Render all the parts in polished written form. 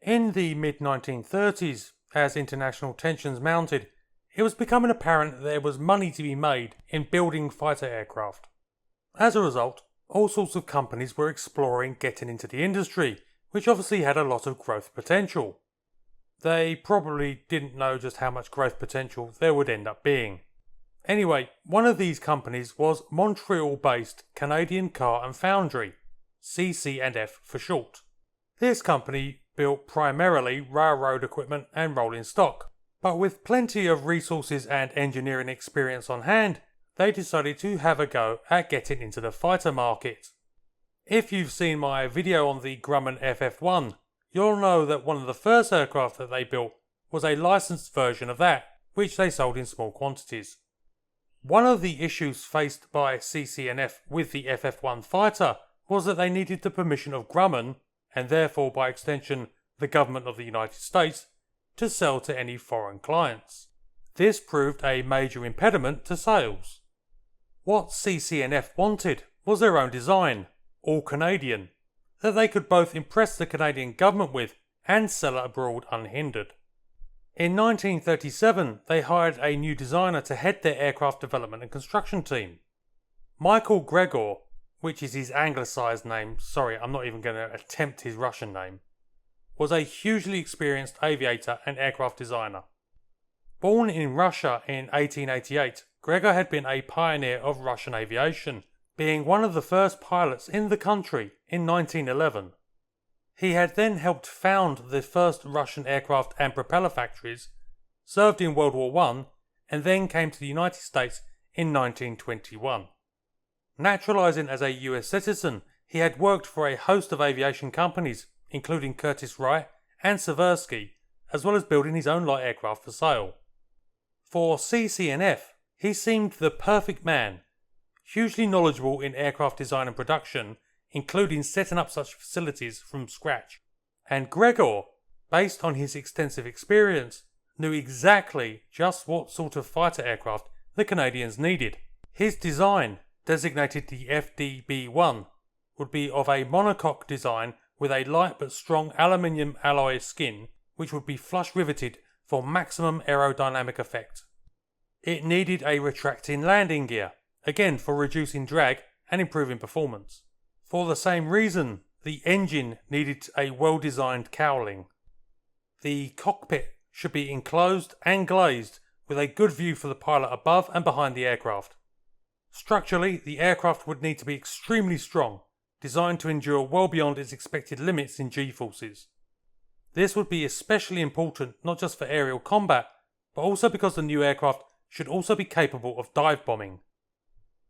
In the mid-1930s, as international tensions mounted, it was becoming apparent that there was money to be made in building fighter aircraft. As a result, all sorts of companies were exploring getting into the industry, which obviously had a lot of growth potential. They probably didn't know just how much growth potential there would end up being. Anyway, one of these companies was Montreal-based Canadian Car Foundry, CC&F for short. This company built primarily railroad equipment and rolling stock, but with plenty of resources and engineering experience on hand, they decided to have a go at getting into the fighter market. If you've seen my video on the Grumman FF-1, you'll know that one of the first aircraft that they built was a licensed version of that, which they sold in small quantities. One of the issues faced by CC&F with the FF-1 fighter was that they needed the permission of Grumman, and therefore by extension the government of the United States, to sell to any foreign clients. This proved a major impediment to sales. What CC&F wanted was their own design, all Canadian, that they could both impress the Canadian government with and sell it abroad unhindered. In 1937, they hired a new designer to head their aircraft development and construction team. Michael Gregor, which is his anglicised name, sorry, I'm not even going to attempt his Russian name, was a hugely experienced aviator and aircraft designer. Born in Russia in 1888, Gregor had been a pioneer of Russian aviation, being one of the first pilots in the country in 1911. He had then helped found the first Russian aircraft and propeller factories, served in World War I, and then came to the United States in 1921. Naturalising as a US citizen, he had worked for a host of aviation companies, including Curtiss-Wright and Seversky, as well as building his own light aircraft for sale. For CC&F, he seemed the perfect man, hugely knowledgeable in aircraft design and production, including setting up such facilities from scratch. And Gregor, based on his extensive experience, knew exactly just what sort of fighter aircraft the Canadians needed. His design, designated the FDB-1, would be of a monocoque design with a light but strong aluminium alloy skin which would be flush riveted for maximum aerodynamic effect. It needed a retracting landing gear, again for reducing drag and improving performance. For the same reason, the engine needed a well-designed cowling. The cockpit should be enclosed and glazed with a good view for the pilot above and behind the aircraft. Structurally, the aircraft would need to be extremely strong, designed to endure well beyond its expected limits in G-forces. This would be especially important not just for aerial combat, but also because the new aircraft should also be capable of dive bombing.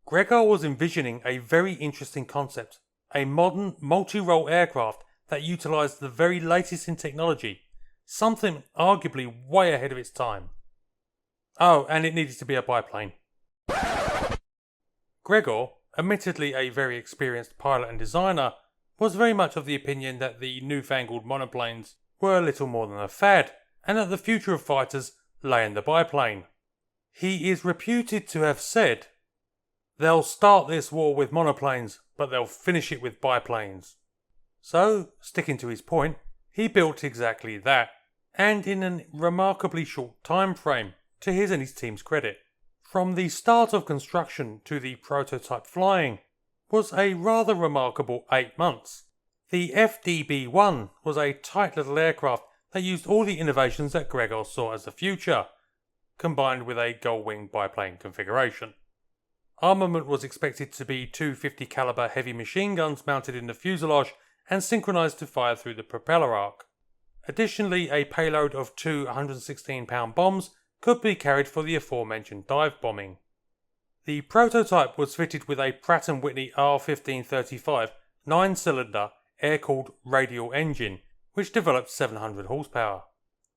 Gregor was envisioning a very interesting concept, a modern multi-role aircraft that utilised the very latest in technology, something arguably way ahead of its time. Oh, and it needed to be a biplane. Gregor, admittedly a very experienced pilot and designer, was very much of the opinion that the newfangled monoplanes were little more than a fad, and that the future of fighters lay in the biplane. He is reputed to have said, "They'll start this war with monoplanes, but they'll finish it with biplanes." So, sticking to his point, he built exactly that, and in a remarkably short time frame, to his and his team's credit. From the start of construction to the prototype flying was a rather remarkable 8 months. The FDB-1 was a tight little aircraft that used all the innovations that Gregor saw as the future, combined with a gull-wing biplane configuration. Armament was expected to be two 50 caliber heavy machine guns mounted in the fuselage and synchronized to fire through the propeller arc. Additionally, a payload of two 116-pound bombs could be carried for the aforementioned dive bombing. The prototype was fitted with a Pratt & Whitney R1535 9-cylinder air-cooled radial engine, which developed 700 horsepower.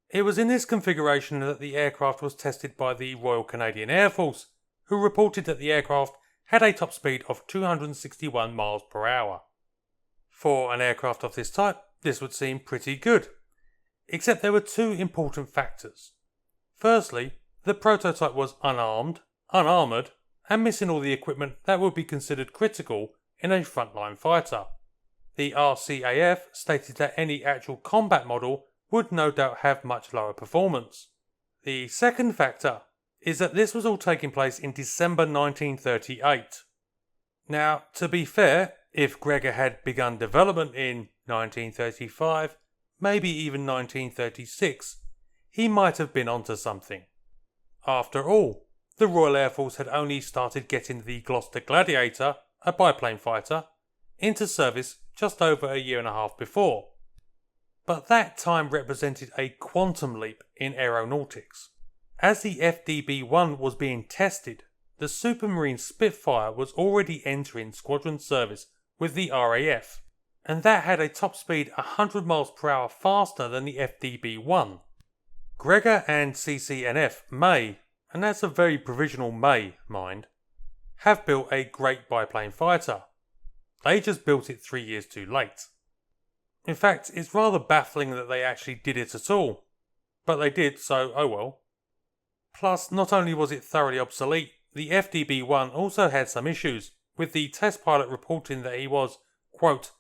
It was in this configuration that the aircraft was tested by the Royal Canadian Air Force, who reported that the aircraft had a top speed of 261 miles per hour. For an aircraft of this type, this would seem pretty good. Except there were two important factors. Firstly, the prototype was unarmed, unarmoured, and missing all the equipment that would be considered critical in a frontline fighter. The RCAF stated that any actual combat model would no doubt have much lower performance. The second factor is that this was all taking place in December 1938. Now, to be fair, if Gregor had begun development in 1935, maybe even 1936, he might have been onto something. After all, the Royal Air Force had only started getting the Gloucester Gladiator, a biplane fighter, into service just over a year and a half before. But that time represented a quantum leap in aeronautics. As the FDB-1 was being tested, the Supermarine Spitfire was already entering squadron service with the RAF, and that had a top speed 100 miles per hour faster than the FDB-1. Gregor and CC&F may, and that's a very provisional may, mind, have built a great biplane fighter. They just built it 3 years too late. In fact, it's rather baffling that they actually did it at all. But they did, so oh well. Plus, not only was it thoroughly obsolete, the FDB-1 also had some issues, with the test pilot reporting that he was, quote,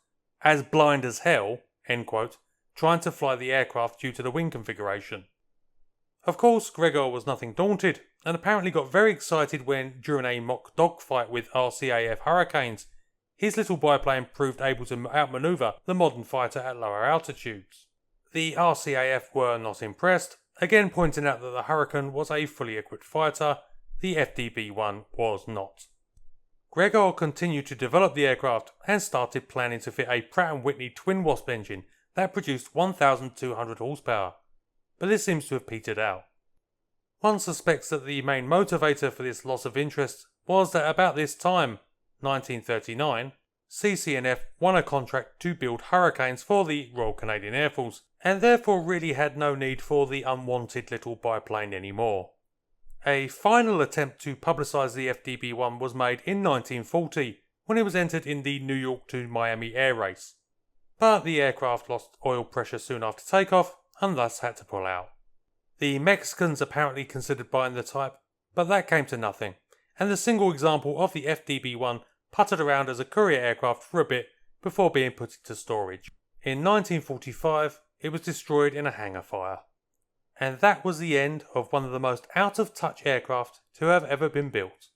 as blind as hell, end quote, trying to fly the aircraft due to the wing configuration. Of course, Gregor was nothing daunted, and apparently got very excited when, during a mock dogfight with RCAF Hurricanes, his little biplane proved able to outmaneuver the modern fighter at lower altitudes. The RCAF were not impressed, again pointing out that the Hurricane was a fully equipped fighter, the FDB-1 was not. Gregor continued to develop the aircraft and started planning to fit a Pratt & Whitney twin Wasp engine that produced 1,200 horsepower, but this seems to have petered out. One suspects that the main motivator for this loss of interest was that about this time, 1939, CC&F won a contract to build Hurricanes for the Royal Canadian Air Force, and therefore really had no need for the unwanted little biplane anymore. A final attempt to publicise the FDB-1 was made in 1940 when it was entered in the New York to Miami air race, but the aircraft lost oil pressure soon after takeoff and thus had to pull out. The Mexicans apparently considered buying the type, but that came to nothing, and the single example of the FDB-1 puttered around as a courier aircraft for a bit before being put into storage. In 1945, it was destroyed in a hangar fire. And that was the end of one of the most out-of-touch aircraft to have ever been built.